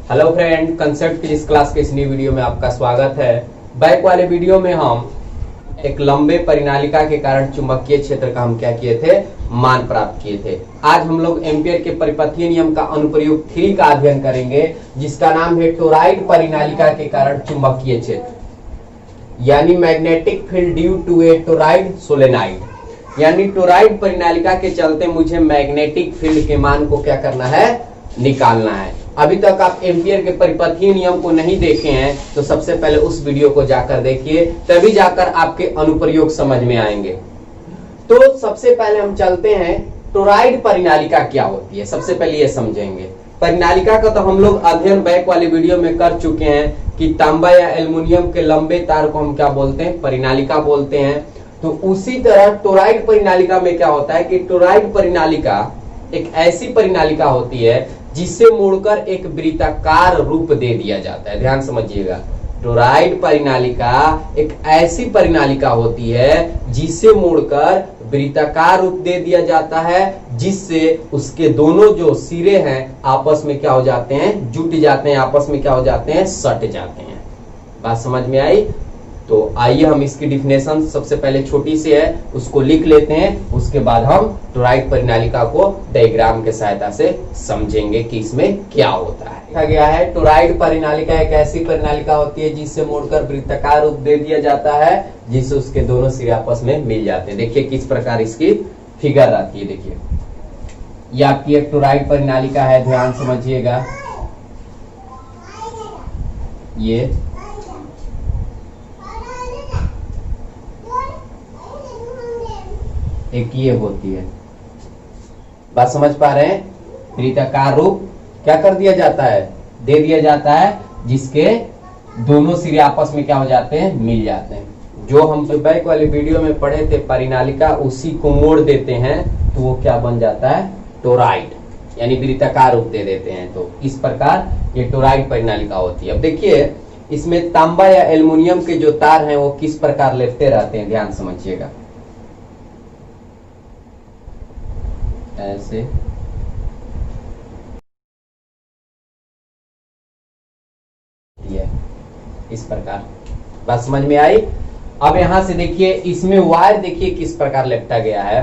Hello friend, concept physics class के इस नई वीडियो में आपका स्वागत है। बैक वाले वीडियो में हम एक लंबे परिनालिका के कारण चुंबकीय क्षेत्र का हम क्या किए थे, मान प्राप्त किए थे। आज हम लोग एम्पियर के परिपथीय नियम का अनुप्रयोग 3 का अध्ययन करेंगे, जिसका नाम है टोरॉइड परिनालिका के कारण चुंबकीय क्षेत्र, यानी magnetic field due to a toroid solenoid. यानी टोरॉइड परिनालिका के चलते मुझे मैग्नेटिक फील्ड के मान को क्या करना है, निकालना है। अभी तक आप एम्पियर के परिपथीय नियम को नहीं देखे हैं तो सबसे पहले उस वीडियो को जाकर देखिए, तभी जाकर आपके अनुप्रयोग समझ में आएंगे। तो सबसे पहले हम चलते हैं टोरॉइड परिनालिका क्या होती है, सबसे पहले ये समझेंगे। परिनालिका का तो हम लोग अध्ययन बैक वाले वीडियो में कर चुके हैं कि तांबा या एल्युमिनियम के लंबे तार को हम क्या बोलते हैं, परिनालिका बोलते हैं। तो उसी तरह टोरॉइड परिनालिका में क्या होता है कि टोरॉइड परिनालिका एक ऐसी परिनालिका होती है जिसे मोड़कर एक वृत्ताकार रूप दे दिया जाता है। ध्यान समझिएगा, टोरॉइड परिनालिका एक ऐसी परिनालिका होती है जिसे मोड़कर वृत्ताकार रूप दे दिया जाता है, जिससे उसके दोनों जो सिरे हैं आपस में क्या हो जाते हैं, जुट जाते हैं, आपस में क्या हो जाते हैं, सट जाते हैं। बात समझ में आई? तो आइए हम इसकी डिफिनेशन सबसे पहले छोटी सी है उसको लिख लेते हैं, उसके बाद हम टोरॉइड परिनालिका को डायग्राम के सहायता से समझेंगे कि इसमें क्या होता है। लिखा गया है टोरॉइड परिनालिका एक ऐसी परिनालिका होती है जिससे मोड़कर वृत्ताकार रूप दे दिया जाता है, जिससे उसके दोनों सिरे आपस में मिल जाते हैं। देखिए किस प्रकार इसकी फिगर आती है। देखिए ये आपकी एक टोरॉइड परिनालिका है, ध्यान समझिएगा। ये एक ये होती है, बात समझ पा रहे हैं। वृत्ताकार रूप क्या कर दिया जाता है, दे दिया जाता है, जिसके दोनों सिरे आपस में क्या हो जाते हैं, मिल जाते हैं। जो हम बैक वाले वीडियो में पढ़े थे परिनालिका, उसी को मोड़ देते हैं तो वो क्या बन जाता है, टोरॉइड, यानी वृत्ताकार रूप दे देते हैं। तो इस प्रकार ये टोरॉइड परिनालिका होती है। अब देखिए इसमें तांबा या एल्युमिनियम के जो तार हैं वो किस प्रकार लेपटे रहते हैं, ध्यान समझिएगा। ऐसे इस प्रकार, बात समझ में आई। अब यहां से देखिए इसमें वायर देखिए किस प्रकार लपेटा गया है।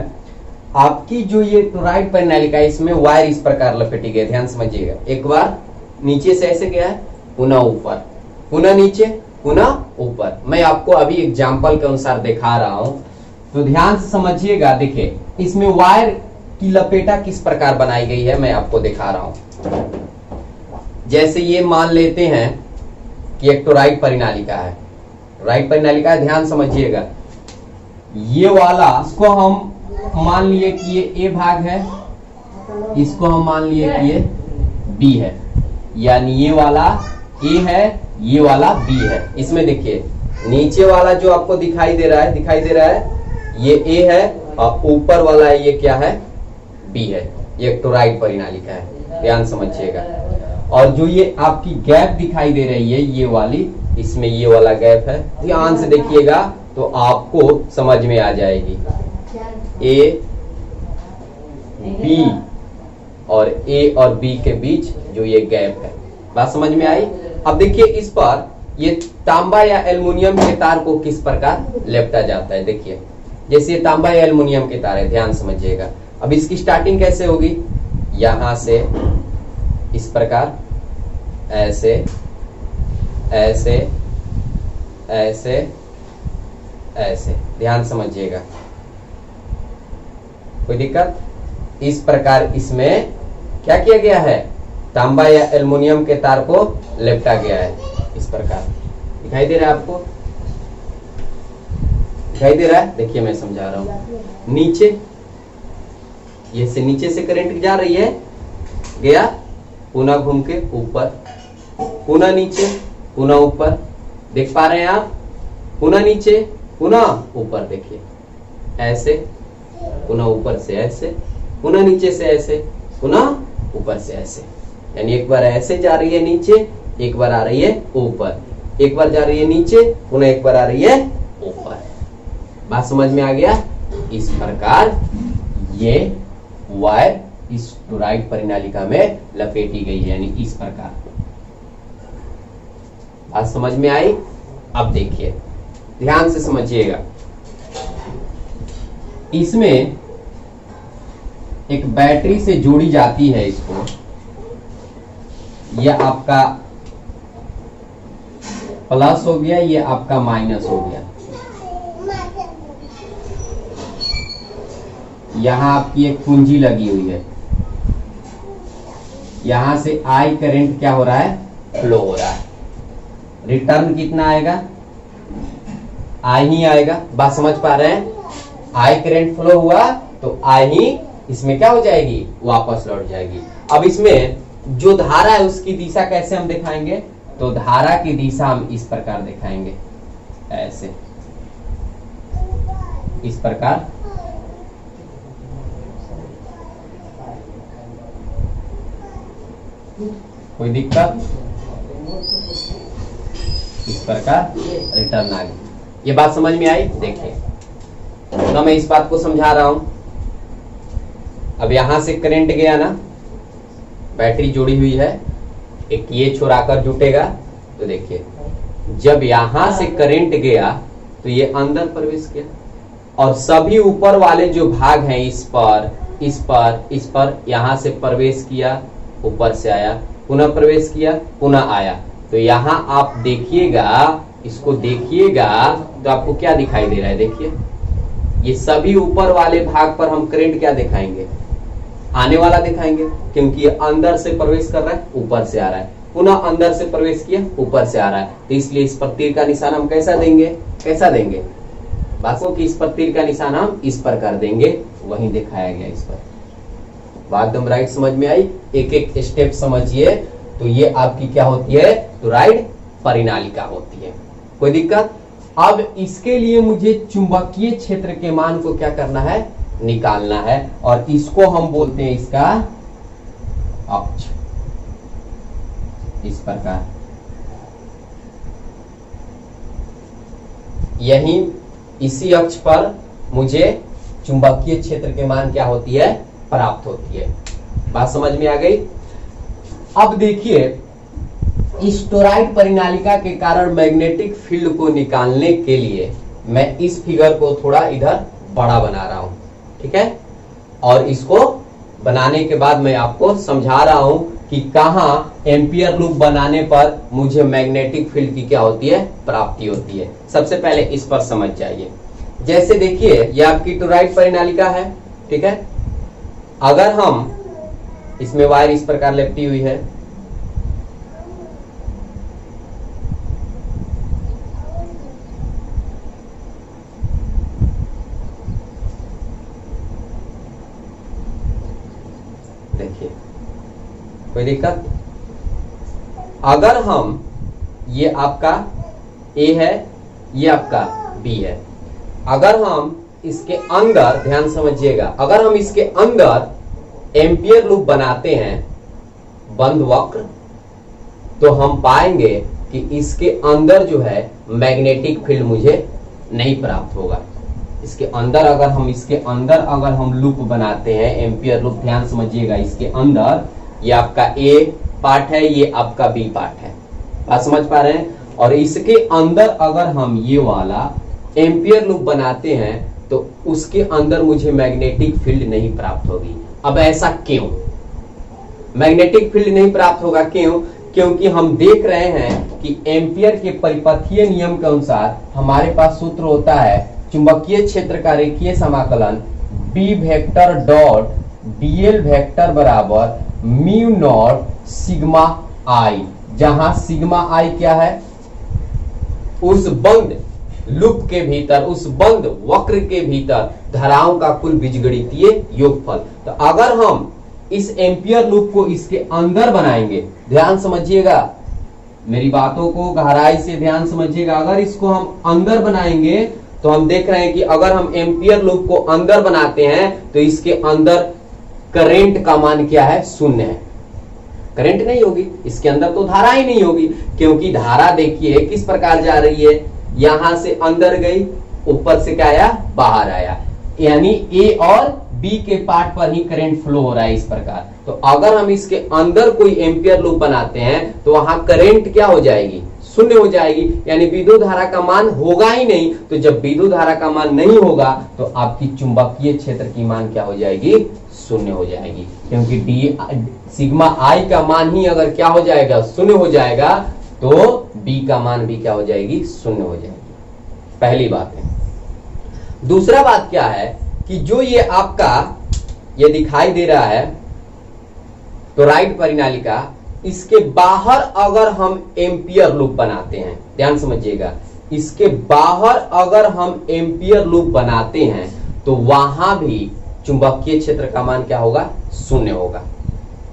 आपकी जो ये टोरॉइड परिनालिका है इसमें वायर इस प्रकार लपेटी गई, ध्यान समझिएगा। एक बार नीचे से ऐसे गया है, पुनः ऊपर, पुनः नीचे, पुनः ऊपर। मैं आपको अभी एग्जाम्पल के अनुसार दिखा रहा हूं, तो ध्यान से समझिएगा। देखिए इसमें वायर की लपेटा किस प्रकार बनाई गई है, मैं आपको दिखा रहा हूं। जैसे ये मान लेते हैं कि एक टोरॉइड परिनालिका है, टोरॉइड परिनालिका है, ध्यान समझिएगा। ये वाला इसको हम मान लिए कि ये ए भाग है, इसको हम मान लिए कि ये बी है, यानी ये वाला ए है, ये वाला बी है। इसमें देखिए नीचे वाला जो आपको दिखाई दे रहा है, ये ए है, और ऊपर वाला ये क्या है, बी है। ये टोरॉइड परिनालिका है, ध्यान समझिएगा। और जो ये आपकी गैप दिखाई दे रही है ये वाली, इसमें ये वाला गैप है, ध्यान से देखिएगा तो आपको समझ में आ जाएगी। ए बी और ए और बी के बीच जो ये गैप है, बात समझ में आई। अब देखिए इस पर ये तांबा या एल्युमिनियम के तार को किस प्रकार लेपटा जाता है। देखिए जैसे ये तांबा या एल्युमिनियम के तार है, ध्यान समझिएगा। अब इसकी स्टार्टिंग कैसे होगी, यहां से इस प्रकार, ऐसे ऐसे ऐसे ऐसे, ध्यान समझिएगा। कोई दिक्कत? इस प्रकार इसमें क्या किया गया है, तांबा या एल्युमिनियम के तार को लेपटा गया है। इस प्रकार दिखाई दे रहा है आपको, दिखाई दे रहा है। देखिए मैं समझा रहा हूं। नीचे ये से नीचे से करंट जा रही है, गया, पुनः घूम के ऊपर, पुनः नीचे, पुनः ऊपर, देख पा रहे हैं आप, पुनः नीचे, पुनः ऊपर। देखिए ऐसे, पुनः ऊपर से ऐसे, पुनः नीचे से ऐसे, पुनः ऊपर से ऐसे। यानी एक बार ऐसे जा रही है नीचे, एक बार आ रही है ऊपर, एक बार जा रही है नीचे, पुनः एक बार आ रही है ऊपर। बात समझ में आ गया। इस प्रकार ये वायर इस टोरॉइड परिनालिका में लपेटी गई है, यानी इस प्रकार। बात समझ में आई? अब देखिए ध्यान से समझिएगा, इसमें एक बैटरी से जोड़ी जाती है इसको, यह आपका प्लस हो गया, ये आपका माइनस हो गया। यहां आपकी एक कुंजी लगी हुई है, यहां से आई करंट क्या हो रहा है, फ्लो हो रहा है। रिटर्न कितना आएगा, आई ही आएगा। बात समझ पा रहे हैं? आई करंट फ्लो हुआ तो आई ही इसमें क्या हो जाएगी, वापस लौट जाएगी। अब इसमें जो धारा है उसकी दिशा कैसे हम दिखाएंगे, तो धारा की दिशा हम इस प्रकार दिखाएंगे, ऐसे, इस प्रकार। कोई दिक्कत? इस प्रकार रिटर्न आ गई। ये बात समझ में आई? देखिए तो मैं इस बात को समझा रहा हूं। अब यहां से करंट गया ना, बैटरी जुड़ी हुई है, एक ये छोड़ाकर जुटेगा, तो देखिए जब यहां से करंट गया तो ये अंदर प्रवेश किया, और सभी ऊपर वाले जो भाग हैं इस पर, इस पर, इस पर, यहां से प्रवेश किया, ऊपर से आया, पुनः प्रवेश किया, पुनः आया। तो यहां आप देखिएगा, इसको देखिएगा तो आपको क्या दिखाई दे रहा है, देखिए ये सभी ऊपर वाले भाग पर हम करंट क्या दिखाएंगे, आने वाला दिखाएंगे, क्योंकि ये अंदर से प्रवेश कर रहा है, ऊपर से आ रहा है, पुनः अंदर से प्रवेश किया, ऊपर से आ रहा है। तो इसलिए इस पर तीर का निशान हम कैसा देंगे, कैसा देंगे, बातों की इस पर तीर का निशान हम इस पर कर देंगे, वही दिखाया गया इस पर। बात एकदम राइट समझ में आई? एक एक स्टेप समझिए। तो ये आपकी क्या होती है, तो राइट परिनालिका होती है। कोई दिक्कत? अब इसके लिए मुझे चुंबकीय क्षेत्र के मान को क्या करना है, निकालना है, और इसको हम बोलते हैं इसका अक्ष, इस प्रकार। यही इसी अक्ष पर मुझे चुंबकीय क्षेत्र के मान क्या होती है, प्राप्त होती है। बात समझ में आ गई? अब देखिए इस टोरॉइड परिनालिका के कारण मैग्नेटिक फील्ड को निकालने के लिए मैं इस फिगर को थोड़ा इधर बड़ा बना रहा हूं, ठीक है, और इसको बनाने के बाद मैं आपको समझा रहा हूं कि कहां एम्पियर लूप बनाने पर मुझे मैग्नेटिक फील्ड की क्या होती है, प्राप्ति होती है। सबसे पहले इस पर समझ जाइए। जैसे देखिए ये आपकी टोरॉइड परिनालिका है, ठीक है, अगर हम इसमें वायर इस प्रकार लिपटी हुई है, देखिए कोई दिक्कत? अगर हम, ये आपका ए है, ये आपका बी है, अगर हम इसके अंदर, ध्यान समझिएगा, अगर हम इसके अंदर एम्पियर लूप बनाते हैं बंद वक्र, तो हम पाएंगे कि इसके अंदर जो है मैग्नेटिक फील्ड मुझे नहीं प्राप्त होगा। इसके अंदर अगर हम, इसके अंदर अगर हम लूप बनाते हैं एम्पियर लूप, ध्यान समझिएगा, इसके अंदर ये आपका ए पार्ट है, ये आपका बी पार्ट है, बात समझ पा रहे हैं, और इसके अंदर अगर हम ये वाला एम्पियर लूप बनाते हैं तो उसके अंदर मुझे मैग्नेटिक फील्ड नहीं प्राप्त होगी। अब ऐसा क्यों मैग्नेटिक फील्ड नहीं प्राप्त होगा, क्यों? क्योंकि हम देख रहे हैं कि एम्पियर के परिपथीय नियम के अनुसार हमारे पास सूत्र होता है चुंबकीय क्षेत्र का रेखीय समाकलन B vector dot DL vector बराबर म्यू नॉट सिग्मा आई, जहां सिग्मा आई क्या है, उस बंद लूप के भीतर, उस बंद वक्र के भीतर धाराओं का कुल बीजगणितीय योगफल। तो अगर हम इस एम्पियर लूप को इसके अंदर बनाएंगे, ध्यान समझिएगा, मेरी बातों को गहराई से ध्यान समझिएगा, अगर इसको हम अंदर बनाएंगे तो हम देख रहे हैं कि अगर हम एम्पियर लूप को अंदर बनाते हैं तो इसके अंदर करंट का मान क्या है, शून्य है, करंट नहीं होगी, इसके अंदर तो धारा ही नहीं होगी, क्योंकि धारा देखिए किस प्रकार जा रही है, यहां से अंदर गई, ऊपर से क्या आया, बाहर आया, यानी ए और बी के पार्ट पर ही करंट फ्लो हो रहा है इस प्रकार। तो अगर हम इसके अंदर कोई एम्पियर लूप बनाते हैं तो वहां करंट क्या हो जाएगी, शून्य हो जाएगी, यानी विद्युत धारा का मान होगा ही नहीं। तो जब विद्युत धारा का मान नहीं होगा तो आपकी चुंबकीय क्षेत्र की मान क्या हो जाएगी, शून्य हो जाएगी, क्योंकि डी सिग्मा आई का मान ही अगर क्या हो जाएगा, शून्य हो जाएगा, तो बी का मान भी क्या हो जाएगी, शून्य हो जाएगी। पहली बात है। दूसरा बात क्या है कि जो ये आपका ये दिखाई दे रहा है टोरॉइड परिनालिका, इसके बाहर अगर हम एम्पियर लूप बनाते हैं, ध्यान समझिएगा, इसके बाहर अगर हम एम्पियर लूप बनाते हैं तो वहां भी चुंबकीय क्षेत्र का मान क्या होगा, शून्य होगा।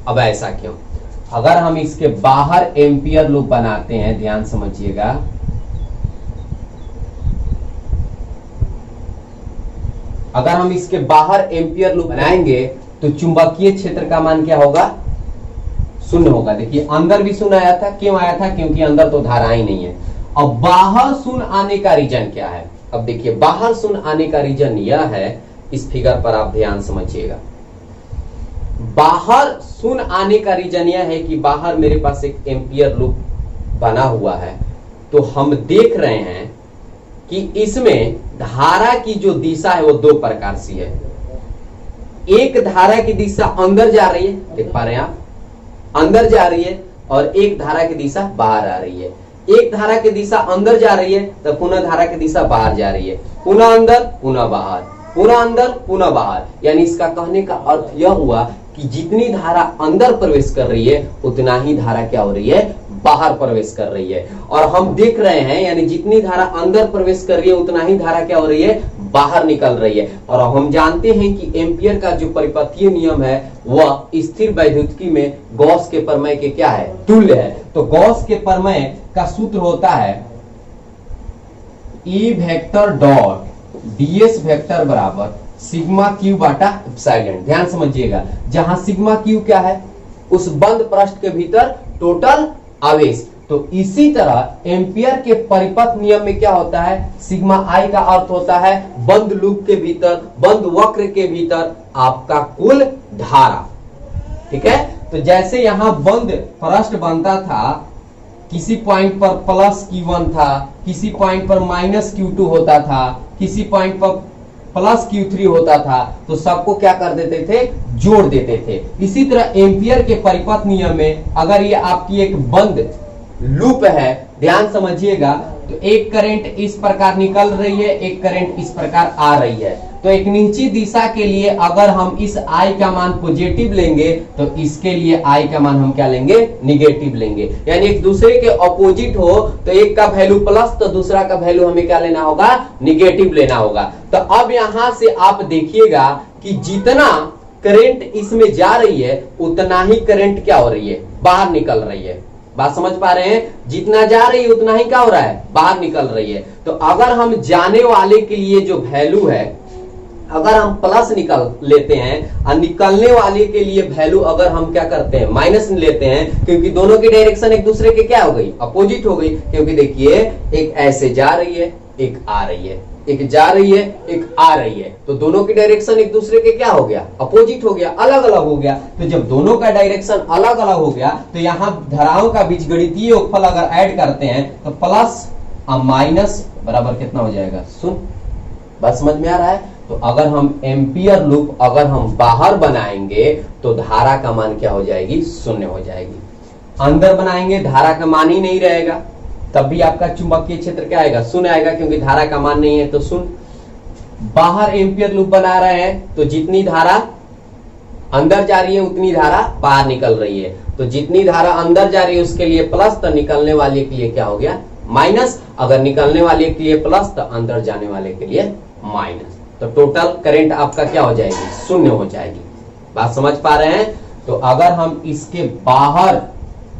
अब ऐसा क्यों? अगर हम इसके बाहर एम्पियर लूप बनाते हैं, ध्यान समझिएगा, अगर हम इसके बाहर एम्पियर लूप बनाएंगे तो चुंबकीय क्षेत्र का मान क्या होगा, शून्य होगा। देखिए अंदर भी शून्य आया था, क्यों आया था, क्योंकि अंदर तो धारा ही नहीं है। अब बाहर शून्य आने का रीजन क्या है? अब देखिए बाहर शून्य आने का रीजन यह है, इस फिगर पर आप ध्यान समझिएगा। बाहर शून्य आने का रीजन यह है कि बाहर मेरे पास एक एम्पियर लूप बना हुआ है, तो हम देख रहे हैं कि इसमें धारा की जो दिशा है वो दो प्रकार से है। एक धारा की दिशा अंदर जा रही है, देख पा रहे हैं आप, अंदर जा रही है, और एक धारा की दिशा बाहर आ रही है। एक धारा की दिशा अंदर जा रही है तो पुनः धारा की दिशा बाहर जा रही है, पुनः अंदर पुनः बाहर, पुनः अंदर पुनः बाहर। यानी इसका कहने का अर्थ यह हुआ कि जितनी धारा अंदर प्रवेश कर रही है उतना ही धारा क्या हो रही है, बाहर प्रवेश कर रही है। और हम देख रहे हैं यानी जितनी धारा अंदर प्रवेश कर रही है उतना ही धारा क्या हो रही है, बाहर निकल रही है। और हम जानते हैं कि एम्पियर का जो परिपथीय नियम है वह स्थिर वैद्युतिकी में गॉस के प्रमेय के क्या है, तुल्य है। तो गॉस के प्रमेय का सूत्र होता है E vector dot ds vector बराबर सिग्मा क्यू बाटा एप्सिलॉन। ध्यान समझिएगा, जहां सिग्मा क्यू क्या है, उस बंद पृष्ठ के भीतर टोटल आवेश। तो इसी तरह एम्पियर के परिपथ नियम में क्या होता है, सिग्मा आई का अर्थ होता है बंद लूप के भीतर, बंद वक्र के भीतर आपका कुल धारा। ठीक है, तो जैसे यहां बंद पृष्ठ बनता था, किसी पॉइंट पर प्लस Q1 था, किसी पॉइंट पर माइनस Q2 होता था, किसी पॉइंट पर प्लस Q3 होता था, तो सबको क्या कर देते थे, जोड़ देते थे। इसी तरह एम्पियर के परिपथ नियम में अगर ये आपकी एक बंद लूप है, ध्यान समझिएगा, तो एक करंट इस प्रकार निकल रही है, एक करंट इस प्रकार आ रही है। तो एक नीची दिशा के लिए अगर हम इस I का मान पॉजिटिव लेंगे तो इसके लिए I का मान हम क्या लेंगे, निगेटिव लेंगे। यानी एक दूसरे के ऑपोजिट हो तो एक का वैल्यू प्लस तो दूसरा का वैल्यू हमें क्या लेना होगा, निगेटिव लेना होगा। तो अब यहां से आप देखिएगा कि जितना करंट इसमें जा रही है उतना ही करंट क्या हो रही है, बाहर निकल रही है। बात समझ पा रहे हैं, जितना जा रही है उतना ही क्या हो रहा है, बाहर निकल रही है। तो अगर हम जाने वाले के लिए जो वैल्यू है अगर हम प्लस निकल लेते हैं और निकलने वाले के लिए वैल्यू अगर हम क्या करते हैं, माइनस लेते हैं, क्योंकि दोनों की डायरेक्शन एक दूसरे के क्या हो गई, अपोजिट हो गई। क्योंकि देखिए एक ऐसे जा रही है, एक आ रही है, एक जा रही है, एक आ रही है, तो दोनों की डायरेक्शन एक दूसरे के क्या हो गया, अपोजिट हो गया, अलग अलग हो गया। तो जब दोनों का डायरेक्शन अलग अलग हो गया तो यहाँ धाराओं का बीजगणितीय योगफल अगर ऐड करते हैं तो प्लस और माइनस बराबर कितना हो जाएगा, शून्य। बात समझ में आ रहा है। तो अगर हम एम्पियर लूप अगर हम बाहर बनाएंगे तो धारा का मान क्या हो जाएगी, शून्य हो जाएगी। अंदर बनाएंगे धारा का मान ही नहीं रहेगा, तब भी आपका चुंबकीय क्षेत्र क्या आएगा, शून्य आएगा, क्योंकि धारा का मान नहीं है तो शून्य। बाहर एम्पियर लूप बना रहे हैं तो जितनी धारा अंदर जा रही है उतनी धारा बाहर निकल रही है। तो जितनी धारा अंदर जा रही है उसके लिए प्लस, तो निकलने वाले के लिए क्या हो गया, माइनस। अगर निकलने वाले के लिए प्लस तो अंदर जाने वाले के लिए माइनस। तो टोटल करंट आपका क्या हो जाएगी, शून्य हो जाएगी। बात समझ पा रहे हैं। तो अगर हम इसके बाहर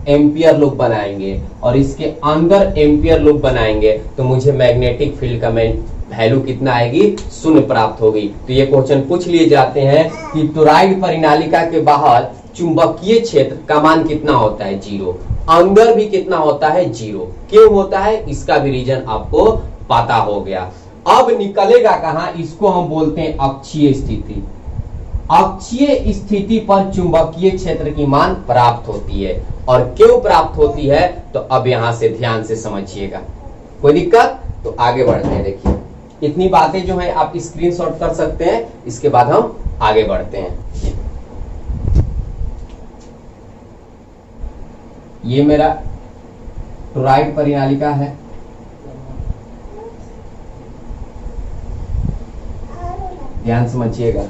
एम्पियर लूप बनाएंगे और इसके अंदर एम्पियर लूप बनाएंगे तो मुझे मैग्नेटिक फील्ड का वैल्यू कितना आएगी, शून्य प्राप्त होगी। तो ये क्वेश्चन पूछ लिए जाते हैं कि टोरॉइड परिनालिका के बाहर चुंबकीय क्षेत्र का मान कितना होता है, 0। अंदर भी कितना होता है, 0। क्यों होता है, इसका भी रीजन आपको पता हो गया। अब निकलेगा कहां, इसको हम बोलते हैं अक्षीय स्थिति। अक्षीय स्थिति पर चुंबकीय क्षेत्र की मान प्राप्त होती है। और क्यों प्राप्त होती है, तो अब यहां से ध्यान से समझिएगा। कोई दिक्कत? तो आगे बढ़ते हैं। देखिए इतनी बातें जो है आप स्क्रीनशॉट कर सकते हैं, इसके बाद हम आगे बढ़ते हैं। ये मेरा टोरॉइड परिनालिका है। ध्यान समझिएगा,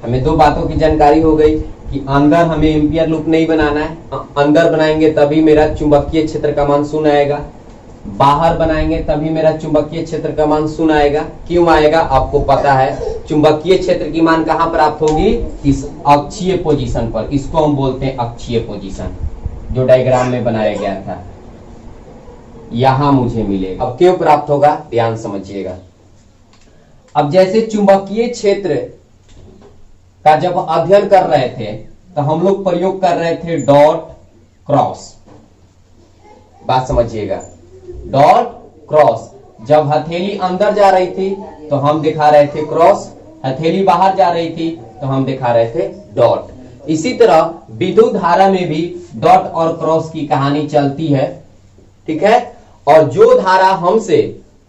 हमें दो बातों की जानकारी हो गई कि अंदर हमें एम्पियर लूप नहीं बनाना है, अंदर बनाएंगे तभी मेरा चुंबकीय क्षेत्र का मान 0 आएगा, बाहर बनाएंगे तभी मेरा चुंबकीय क्षेत्र का मान 0 आएगा। क्यों आएगा? आपको पता है चुंबकीय क्षेत्र की मान कहां प्राप्त होगी? इस अक्षीय पोजीशन पर। इसको हम बोलते हैं अक्षीय पोजीशन, जो डायग्राम में बनाया गया था, यहां मुझे मिलेगा। अब क्यों प्राप्त होगा, ध्यान समझिएगा। अब जैसे चुंबकीय क्षेत्र का जब अध्ययन कर रहे थे तो हम लोग प्रयोग कर रहे थे डॉट क्रॉस। बात समझिएगा, डॉट क्रॉस। जब हथेली अंदर जा रही थी तो हम दिखा रहे थे क्रॉस, हथेली बाहर जा रही थी तो हम दिखा रहे थे डॉट। इसी तरह विद्युत धारा में भी डॉट और क्रॉस की कहानी चलती है, ठीक है। और जो धारा हमसे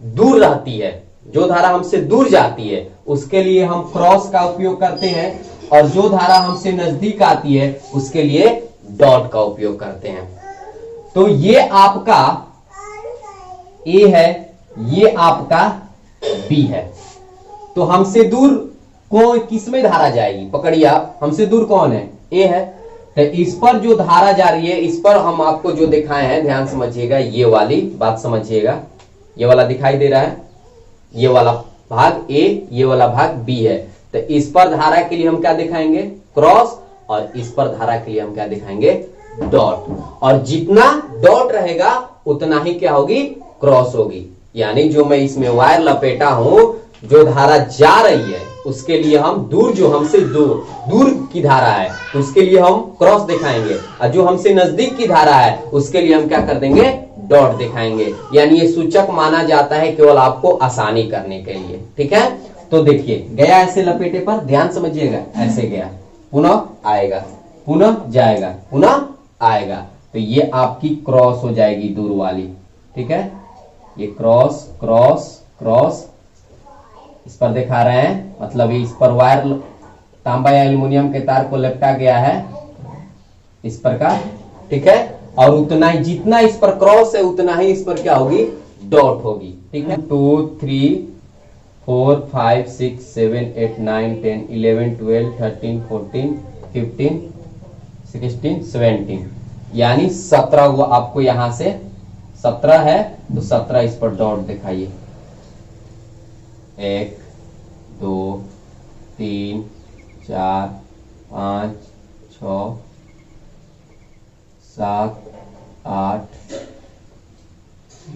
दूर रहती है, जो धारा हमसे दूर जाती है, उसके लिए हम क्रॉस का उपयोग करते हैं, और जो धारा हमसे नजदीक आती है उसके लिए डॉट का उपयोग करते हैं। तो ये आपका ए है, ये आपका बी है। तो हमसे दूर कौन, किसमें धारा जाएगी? पकड़िए आप, हमसे दूर कौन है? ए है। तो इस पर जो धारा जा रही है, इस पर हम आपको जो दिखाए हैं, ध्यान समझिएगा, ये वाली बात समझिएगा। ये वाला दिखाई दे रहा है, ये वाला भाग ए, ये वाला भाग बी है। तो इस पर धारा के लिए हम क्या दिखाएंगे? क्रॉस। और इस पर धारा के लिए हम क्या दिखाएंगे? डॉट। और जितना डॉट रहेगा उतना ही क्या होगी? क्रॉस होगी। यानी जो मैं इसमें वायर लपेटा हूं, जो धारा जा रही है उसके लिए हम दूर, जो हमसे दूर की धारा है उसके लिए हम क्रॉस दिखाएंगे, और जो हमसे नजदीक की धारा है उसके लिए हम क्या कर देंगे? डॉट दिखाएंगे। यानी ये सूचक माना जाता है केवल आपको आसानी करने के लिए, ठीक है। तो देखिए, गया ऐसे लपेटे पर, ध्यान समझिएगा, ऐसे गया, पुनः आएगा, पुनः जाएगा, पुनः आएगा। तो ये आपकी क्रॉस हो जाएगी दूर वाली, ठीक है। ये क्रॉस क्रॉस क्रॉस इस पर दिखा रहे हैं, मतलब इस पर वायर तांबा या एल्युमिनियम के तार को लपटा गया है इस पर का, ठीक है। और उतना ही, जितना इस पर क्रॉस है उतना ही इस पर क्या होगी? डॉट होगी, ठीक है। 2 3 4 5 6 7 8 9 10 11 12 13 14 15 16 17, यानी 17 हुआ। आपको यहां से 17 है तो 17 इस पर डॉट दिखाइए। 1 2 3 4 5 6 7 8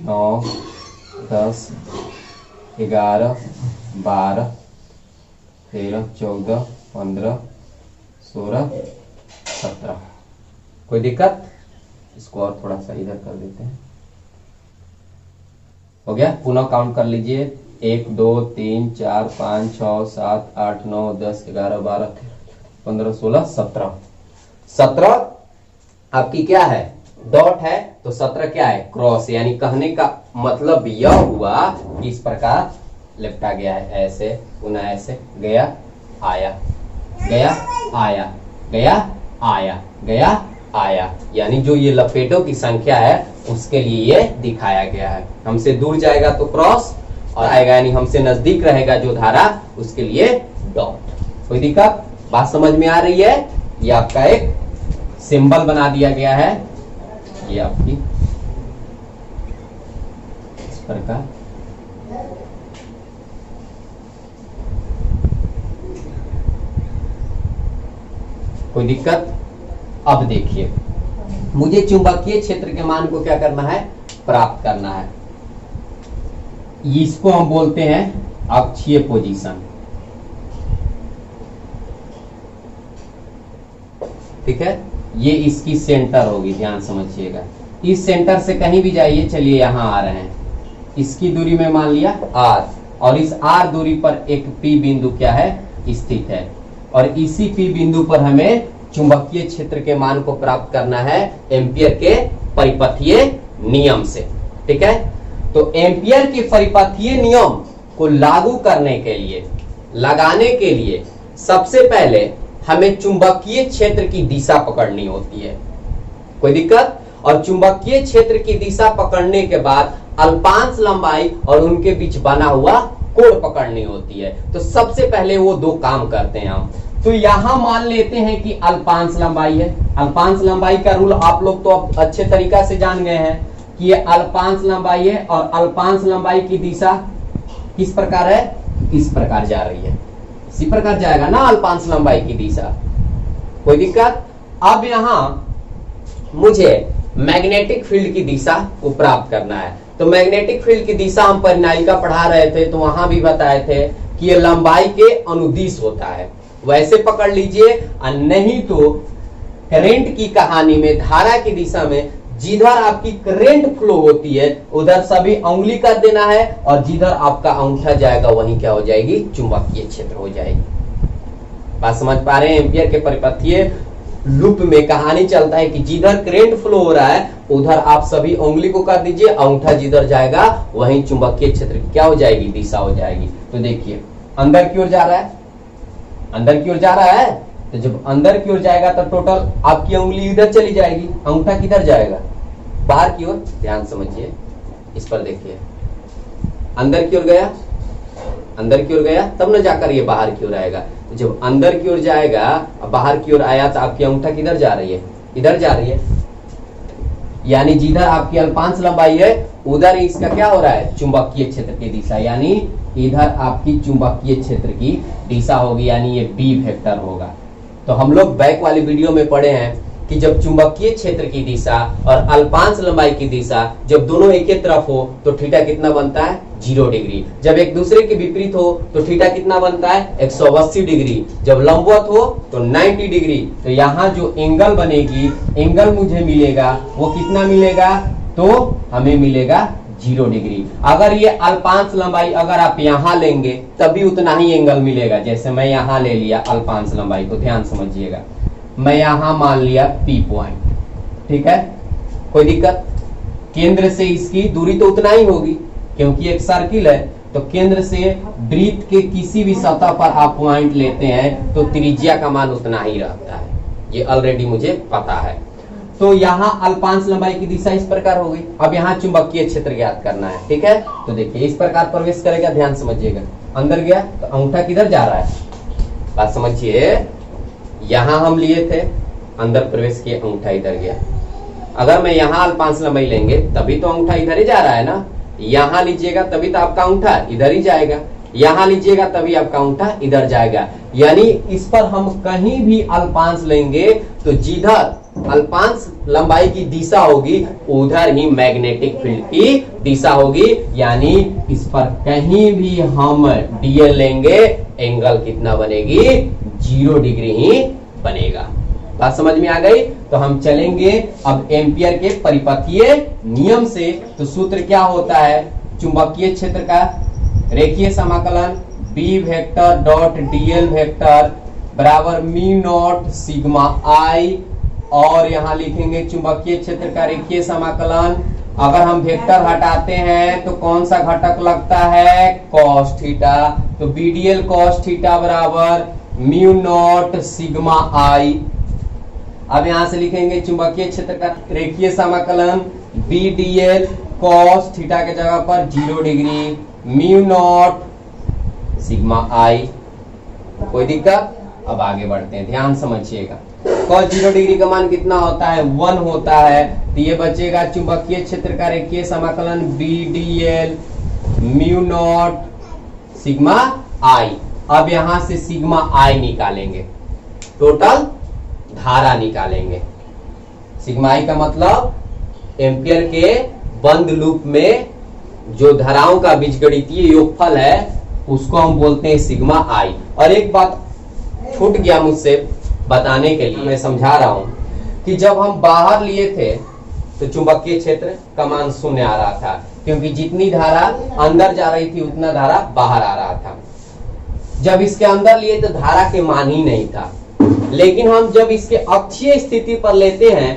9 10 11 12 13 14 15 16 17। कोई दिक्कत? इसको और थोड़ा सा इधर कर देते हैं। हो गया? पुनः काउंट कर लीजिए। 1 2 3 4 5 6 7 8 9 10 11 12 13 15 16 17। 17 आपकी क्या है? डॉट है। तो 17 क्या है? क्रॉस। यानी कहने का मतलब यह हुआ कि इस प्रकार लिपटा गया है, ऐसे पुनः ऐसे, गया आया, गया आया, गया आया, गया आया। यानी जो ये लपेटों की संख्या है उसके लिए ये दिखाया गया है। हमसे दूर जाएगा तो क्रॉस और आएगा, यानी हमसे नजदीक रहेगा जो धारा उसके लिए डॉट। कोई दिक्कत? बात समझ में आ रही है? ये आपका एक सिंबल बना दिया गया है, ये आपकी इस प्रकार। कोई दिक्कत? अब देखिए, मुझे चुंबकीय क्षेत्र के मान को क्या करना है? प्राप्त करना है। इसको हम बोलते हैं अक्षीय पोजीशन, ठीक है। ये इसकी सेंटर होगी, ध्यान समझिएगा। इस सेंटर से कहीं भी जाइए, चलिए यहां आ रहे हैं, इसकी दूरी में मान लिया r, और इस r दूरी पर एक P बिंदु क्या है? स्थित है। और इसी P बिंदु पर हमें चुंबकीय क्षेत्र के मान को प्राप्त करना है एम्पियर के परिपथीय नियम से। ठीक है, तो एम्पियर के परिपथीय नियम को लागू करने के लिए, लगाने के लिए सबसे पहले हमें चुंबकीय क्षेत्र की दिशा पकड़नी होती है। कोई दिक्कत? और चुंबकीय क्षेत्र की दिशा पकड़ने के बाद अल्पांश लंबाई और उनके बीच बना हुआ कोण पकड़नी होती है। तो सबसे पहले वो दो काम करते हैं हम। तो यहां मान लेते हैं कि अल्पांश लंबाई है। अल्पांश लंबाई का रूल आप लोग तो अब अच्छे तरीका से जान गए हैं कि ये अल्पांश लंबाई है और अल्पांश लंबाई की दिशा किस प्रकार है? इस प्रकार जा रही है, इसी प्रकार जाएगा ना अल्पांश लंबाई की दिशा। कोई दिक्कत? अब यहां मुझे मैग्नेटिक फील्ड की दिशा को प्राप्त करना है। तो मैग्नेटिक फील्ड की दिशा हम परिनालिका पढ़ा रहे थे, तो वहां भी बताए थे कि ये लंबाई के अनुदिश होता है, वैसे पकड़ लीजिए। और नहीं तो करंट की कहानी में, धारा की दिशा में जिधर आपकी करंट फ्लो होती है उधर सभी उंगली कर देना है, और जिधर आपका अंगूठा जाएगा वहीं क्या हो जाएगी? चुंबकीय क्षेत्र हो जाएगी। बात समझ पा रहे हैं? एम्पियर के परिपथीय लूप में कहानी चलता है कि जिधर करंट फ्लो हो रहा है उधर आप सभी उंगली को कर दीजिए, अंगूठा जिधर जाएगा वहीं चुंबकीय क्षेत्र की क्या हो जाएगी? दिशा हो जाएगी। तो देखिए अंदर की ओर जा रहा है, अंदर की ओर जा रहा है, तो जब अंदर की ओर जाएगा तो टोटल आपकी उंगली इधर चली जाएगी, अंगूठा किधर जाएगा? बाहर की ओर। ध्यान समझिए, इस पर देखिए, अंदर की ओर गया, अंदर की ओर गया तब न जाकर ये बाहर की ओर आएगा। तो जब अंदर की ओर जाएगा और बाहर की ओर आया तो आपकी अंगूठा किधर जा रही है? इधर जा रही है। यानी जिधर आपकी अल्पांश लंबाई है उधर इसका क्या हो रहा है? चुंबकीय क्षेत्र की दिशा, यानी इधर आपकी चुंबकीय क्षेत्र की दिशा होगी, यानी ये बी वेक्टर होगा। तो हम लोग बैक वाली वीडियो में पढ़े हैं कि जब चुंबकीय क्षेत्र की दिशा और अल्पांश लंबाई की दिशा जब दोनों एक ही तरफ हो तो थीटा कितना बनता है? 0 डिग्री। जब एक दूसरे के विपरीत हो तो थीटा कितना बनता है? 180 डिग्री। जब लंबवत हो तो 90 डिग्री। तो यहाँ जो एंगल बनेगी, एंगल मुझे मिलेगा वो कितना मिलेगा? तो हमें मिलेगा 0 डिग्री। अगर ये अल्पांश लंबाई अगर आप यहाँ लेंगे तभी उतना ही एंगल मिलेगा। जैसे मैं यहाँ ले लिया अल्पांश लंबाई को, ध्यान समझिएगा, मैं यहां मान लिया P पॉइंट, ठीक है, कोई दिक्कत? केंद्र से इसकी दूरी तो उतना ही होगी क्योंकि एक सर्किल है। तो केंद्र से वृत्त के किसी भी सतह पर आप पॉइंट लेते हैं तो त्रिज्या का मान उतना ही रहता है, ये ऑलरेडी मुझे पता है। तो यहाँ अल्पांश लंबाई की दिशा इस प्रकार हो गई। अब यहाँ चुंबकीय क्षेत्र ज्ञात करना है, ठीक है। तो देखिए इस प्रकार प्रवेश करेगा, ध्यान समझिएगा, अंदर गया तो अंगूठा किधर जा रहा है? बात समझिए, यहां हम लिए थे, अंदर प्रवेश किए, अंगूठा इधर गया। अगर मैं यहाँ अल्पांश लंबाई लेंगे तभी तो अंगूठा इधर ही जा रहा है ना। यहां लीजिएगा तभी तो आपका अंगूठा इधर ही जाएगा, यहां लीजिएगा तभी आपका अंगूठा इधर जाएगा। यानी इस पर हम कहीं भी अल्पांश लेंगे तो जिधर अल्पांश लंबाई की दिशा होगी उधर ही मैग्नेटिक फील्ड की दिशा होगी। यानी इस पर कहीं भी हम डीएल लेंगे, एंगल कितना बनेगी? 0 डिग्री ही बनेगा। बात समझ में आ गई? तो हम चलेंगे अब एम्पियर के परिपथीय नियम से। तो सूत्र क्या होता है चुंबकीय क्षेत्र का? रेखीय समाकलन B vector dot dl vector बराबर म्यू नॉट सिग्मा I, और यहां लिखेंगे चुंबकीय क्षेत्र का रेखीय समाकलन। अगर हम वेक्टर हटाते हैं तो कौन सा घटक लगता है? cos theta. तो BDL cos थीटा बराबर म्यू नॉट सिग्मा I। अब यहां से लिखेंगे चुंबकीय क्षेत्र का रेखीय समाकलन BDL cos थीटा के जगह पर 0 degree mu naught sigma I। कोई दिक्कत? अब आगे बढ़ते हैं, ध्यान समझिएगा। cos 0 डिग्री का मान कितना होता है? 1 होता है। तो ये बचेगा चुंबकीय क्षेत्र का रेखीय समाकलन BDL mu naught sigma I। अब यहां से सिग्मा I निकालेंगे, टोटल धारा निकालेंगे। सिग्मा I का मतलब एम्पियर के बंद लूप में जो धाराओं का बीजगणितीय योगफल है उसको हम बोलते हैं सिग्मा I। और एक बात छूट गया मुझसे बताने के लिए, मैं समझा रहा हूं कि जब हम बाहर लिए थे तो चुंबकीय क्षेत्र का मान 0 आ रहा था, क्योंकि जितनी धारा अंदर जा रही थी उतना धारा बाहर आ रहा था। जब इसके अंदर लिए तो धारा के मान ही नहीं था, लेकिन हम जब इसके अक्षीय स्थिति पर लेते हैं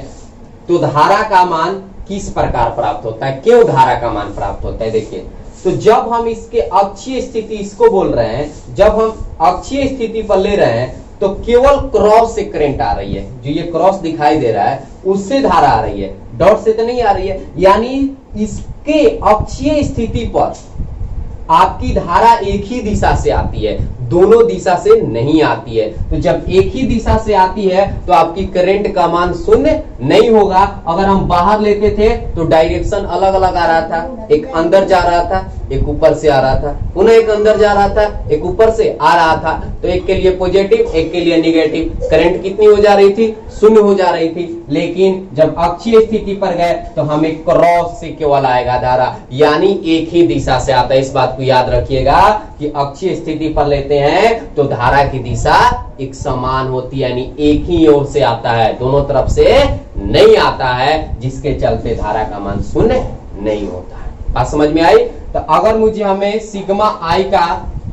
तो धारा का मान किस प्रकार प्राप्त होता है, क्यों धारा का मान प्राप्त होता है। देखिए, तो जब हम इसके अक्षीय स्थिति इसको बोल रहे हैं, जब हम अक्षीय स्थिति पर ले रहे हैं तो केवल क्रॉस से करंट आ रही है, जो ये क्रॉस दिखाई दे रहा है उससे धारा आ रही है, डॉट से तो नहीं आ रही है। यानी इसके अक्षीय स्थिति पर आपकी धारा एक ही दिशा से आती है, दोनों दिशा से नहीं आती है। तो जब एक ही दिशा से आती है तो आपकी करंट का मान शून्य नहीं होगा। अगर हम बाहर लेते थे तो डायरेक्शन अलग अलग आ रहा था, एक अंदर जा रहा था, एक ऊपर से आ रहा था, पुनः एक अंदर जा रहा था, एक ऊपर से आ रहा था। तो एक के लिए पॉजिटिव, एक के लिए निगेटिव, करंट कितनी हो जा रही थी, शून्य हो जा रही थी। लेकिन जब अक्षीय स्थिति पर गए तो हमें क्रॉस से केवल आएगा धारा, यानी एक ही दिशा से आता है। इस बात को याद रखिएगा कि अक्षीय स्थिति पर लेते हैं तो धारा की दिशा एक समान होती है, यानी एक ही ओर से आता है, दोनों तरफ से नहीं आता है, जिसके चलते धारा का मान शून्य नहीं होता है। बात समझ में आई। तो अगर मुझे हमें सिग्मा आई का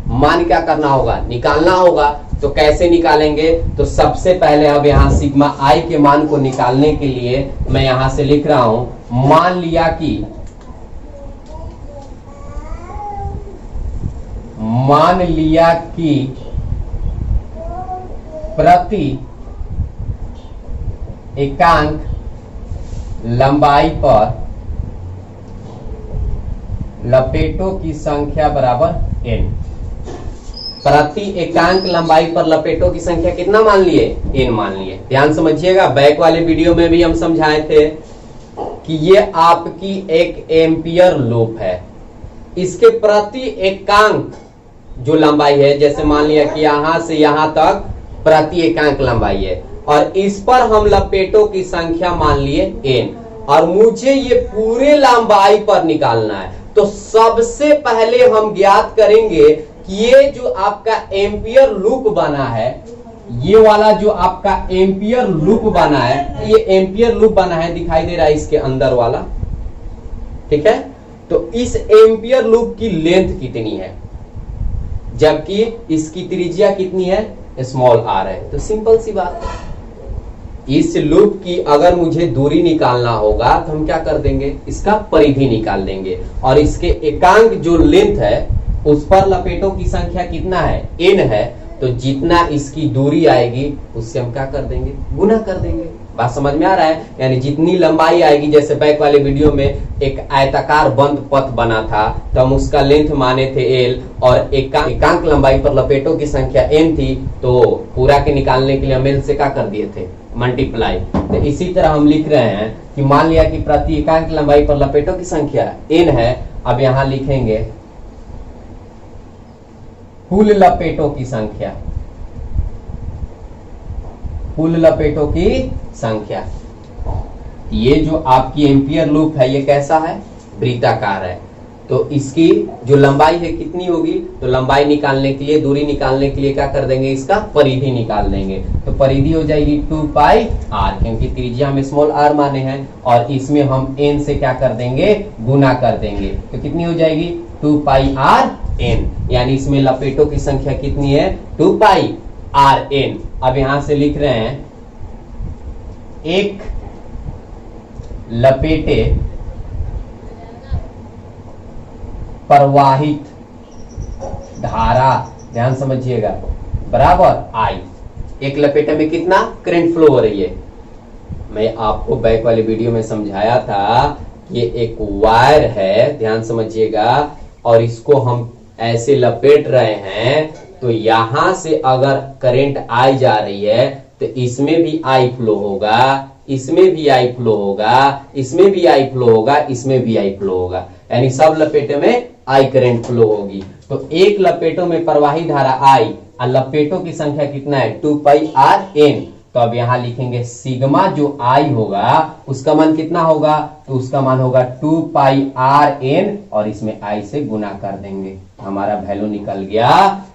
मान क्या करना होगा, निकालना होगा, तो कैसे निकालेंगे। तो सबसे पहले अब यहाँ सिग्मा आई के मान को निकालने के लिए मैं यहां से लिख रहा हूं, मान लिया कि प्रति एकांक लंबाई पर लपेटों की संख्या बराबर n। प्रति एकांक लंबाई पर लपेटों की संख्या कितना मान लिए, n मान लिए। ध्यान समझिएगा, बैक वाले वीडियो में भी हम समझाए थे कि ये आपकी एक एम्पियर लूप है। इसके प्रति एकांक जो लंबाई है, जैसे मान लिया कि यहां से यहां तक प्रति एकांक लंबाई है, और इस पर हम लपेटों की संख्या मान लिए n, और मुझे ये पूरे लंबाई पर निकालना है। तो सबसे पहले हम ज्ञात करेंगे कि ये जो आपका एम्पियर लूप बना है, ये वाला जो आपका एम्पियर लूप बना है, ये एम्पियर लूप बना है, दिखाई दे रहा है इसके अंदर वाला, ठीक है। तो इस एम्पियर लूप की लेंथ कितनी है, जबकि इसकी त्रिज्या कितनी है, स्मॉल r है। तो सिंपल सी बात है, इस लूप की अगर मुझे दूरी निकालना होगा तो हम क्या कर देंगे, इसका परिधि निकाल देंगे, और इसके एकांक जो लेंथ है उस पर लपेटों की संख्या कितना है, n है। तो जितना इसकी दूरी आएगी उससे हम क्या कर देंगे, गुना कर देंगे। बात समझ में आ रहा है। यानी जितनी लंबाई आएगी, जैसे बैक वाले वीडियो में एक आयताकार बंद पथ बना था तो हम उसका लेंथ माने थे l, और एकांक लंबाई पर लपेटों की संख्या n थी, तो पूरा के निकालने के लिए हम l से क्या कर दिए थे, मल्टीप्लाई। तो इसी तरह हम लिख रहे हैं कि मान लिया कि प्रति एकांक लंबाई पर लपेटों की संख्या n है। अब यहां लिखेंगे कुल लपेटों की संख्या, कुल लपेटों की संख्या। ये जो आपकी एम्पियर लूप है ये कैसा है, वृत्ताकार है। तो इसकी जो लंबाई है कितनी होगी, तो लंबाई निकालने के लिए, दूरी निकालने के लिए क्या कर देंगे, इसका परिधि निकाल देंगे। तो परिधि हो जाएगी 2πr, क्योंकि त्रिज्या में स्मॉल r माने हैं, और इसमें हम n से क्या कर देंगे, गुना कर देंगे। तो कितनी हो जाएगी, 2πrn, यानी इसमें लपेटों की संख्या कितनी है, 2πrn। अब यहां से लिख रहे हैं एक लपेटे प्रवाहित धारा, ध्यान समझिएगा, बराबर I। एक लपेटे में कितना करंट फ्लो हो रही है। मैं आपको बैक वाले वीडियो में समझाया था कि ये एक वायर है, ध्यान समझिएगा, और इसको हम ऐसे लपेट रहे हैं। तो यहां से अगर करंट I जा रही है तो इसमें भी I फ्लो होगा, इसमें भी I फ्लो होगा, इसमें भी I फ्लो होगा, इसमें भी I फ्लो होगा, यानी सब लपेटे में I करंट फ्लो होगी। तो एक लपेटों में प्रवाही धारा I, और लपेटों की संख्या कितना है, 2πrn। तो अब यहां लिखेंगे सिग्मा जो I होगा उसका मान कितना होगा, तो उसका मान होगा 2πrn, और इसमें I से गुना कर देंगे। हमारा वैल्यू निकल गया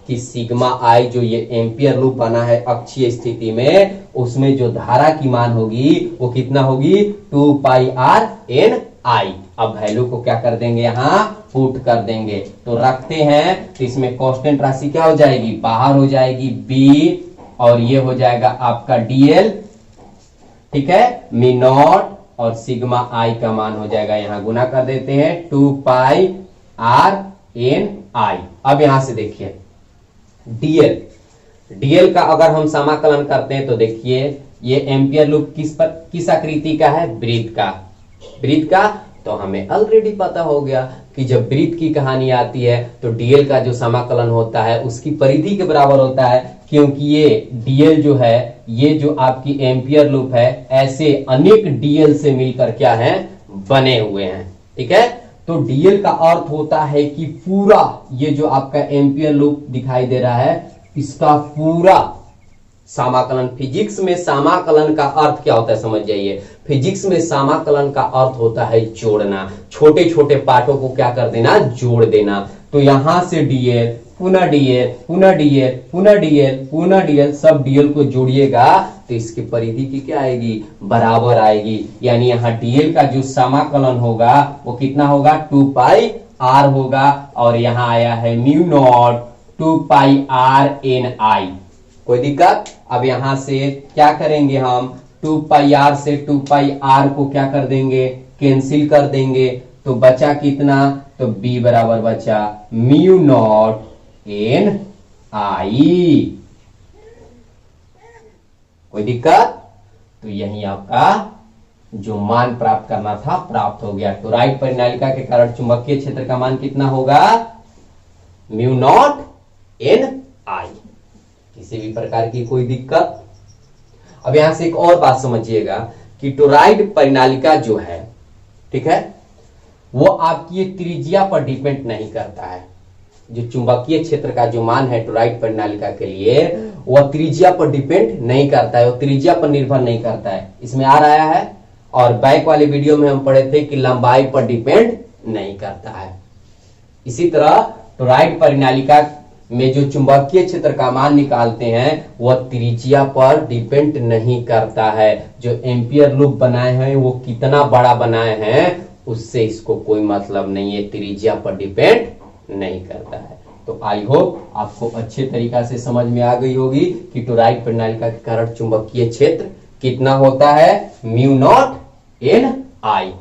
कि सिग्मा I जो ये एम्पियर लूप बना है अक्षीय स्थिति में, उसमें जो धारा की मान होगी वो कितना होगी, 2πrn I। अब वैल्यू को क्या कर देंगे, यहाँ पुट कर देंगे। तो रखते हैं, तो इसमें कांस्टेंट राशि क्या हो जाएगी, बाहर हो जाएगी b और ये हो जाएगा आपका डीएल, ठीक है, मी नॉट और सिग्मा आई का मान हो जाएगा, यहां गुना कर देते हैं 2 पाई आर एन आई। अब यहां से देखिए डीएल, डीएल का अगर हम समाकलन करते हैं तो देखिए ये एम्पियर लूप किस आकृति का है, वृत्त का, वृत्त का। तो हमें ऑलरेडी पता हो गया कि जब वृत्त की कहानी आती है तो डीएल का जो समाकलन होता है उसकी परिधि के बराबर होता है, क्योंकि ये डीएल जो है, ये जो आपकी एम्पियर लूप है, ऐसे अनेक डीएल से मिलकर क्या है, बने हुए हैं, ठीक है। तो डीएल का अर्थ होता है कि पूरा ये जो आपका एम्पियर लूप दिखाई दे रहा है इसका पूरा समाकलन। फिजिक्स में समाकलन का अर्थ क्या होता है समझ जाइए, फिजिक्स में समाकलन का अर्थ होता है जोड़ना, छोटे छोटे पार्टों को क्या कर देना, जोड़ देना। तो यहां से डीएल, पुनः डीएल, पुनः डीएल, पुनः डीएल, पुनः डीएल, सब डीएल को जोड़िएगा तो इसकी परिधि की क्या आएगी, बराबर आएगी। यानी यहाँ डीएल का जो समाकलन होगा वो कितना होगा, 2 पाई आर होगा, और यहाँ आया है mu naught 2 pi R N I. कोई दिक्कत? अब यहां से क्या करेंगे हम, 2 पाई आर से 2 पाई आर को क्या कर देंगे, कैंसिल कर देंगे, तो बचा कितना, तो b बराबर बचा म्यू नॉट एन आई। कोई दिक्कत? तो यही आपका जो मान प्राप्त करना था प्राप्त हो गया। टोरॉइड परिनालिका के कारण चुंबकीय क्षेत्र का मान कितना होगा, म्यू नॉट एन आई। किसी भी प्रकार की कोई दिक्कत? अब यहां से एक और बात समझिएगा कि टोरॉइड परिनालिका जो है, ठीक है, वो आपकी त्रिज्या पर डिपेंड नहीं करता है। जो चुंबकीय क्षेत्र का जो मान है टोरॉइड परिनालिका के लिए, वह त्रिज्या पर डिपेंड नहीं करता है, वो त्रिज्या पर निर्भर नहीं करता है। इसमें आ रहा है, और बैक वाले वीडियो में हम पढ़े थे कि लंबाई पर डिपेंड नहीं करता है। इसी तरह टोरॉइड परिनालिका में जो चुंबकीय क्षेत्र का मान निकालते हैं वह त्रिज्या पर डिपेंड नहीं करता है। जो एम्पियर लूप बनाए हैं वो कितना बड़ा बनाए हैं उससे इसको कोई मतलब नहीं है, त्रिज्या पर डिपेंड नहीं करता है। तो आई होप आपको अच्छे तरीका से समझ में आ गई होगी कि टोरॉइड परिनालिका के कारण चुंबकीय क्षेत्र कितना होता है, mu not an I.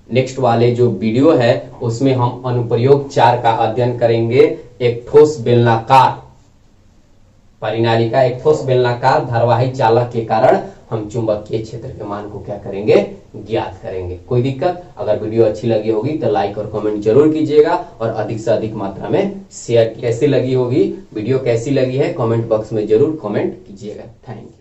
Next वाले जो वीडियो है उसमें हम अनुप्रयोग 4 का अध्ययन करेंगे। एक ठोस बेलनाकार परिनालिका, एक ठोस बेलनाकार धारावाही चालक के कारण हम चुंबकीय क्षेत्र के मान को क्या करेंगे, ज्ञात करेंगे। कोई दिक्कत? अगर वीडियो अच्छी लगी होगी तो लाइक और कमेंट जरूर कीजिएगा, और अधिक से अधिक मात्रा में शेयर। कैसी लगी होगी वीडियो, कैसी लगी है, कमेंट बॉक्स में जरूर कमेंट कीजिएगा। Thank you.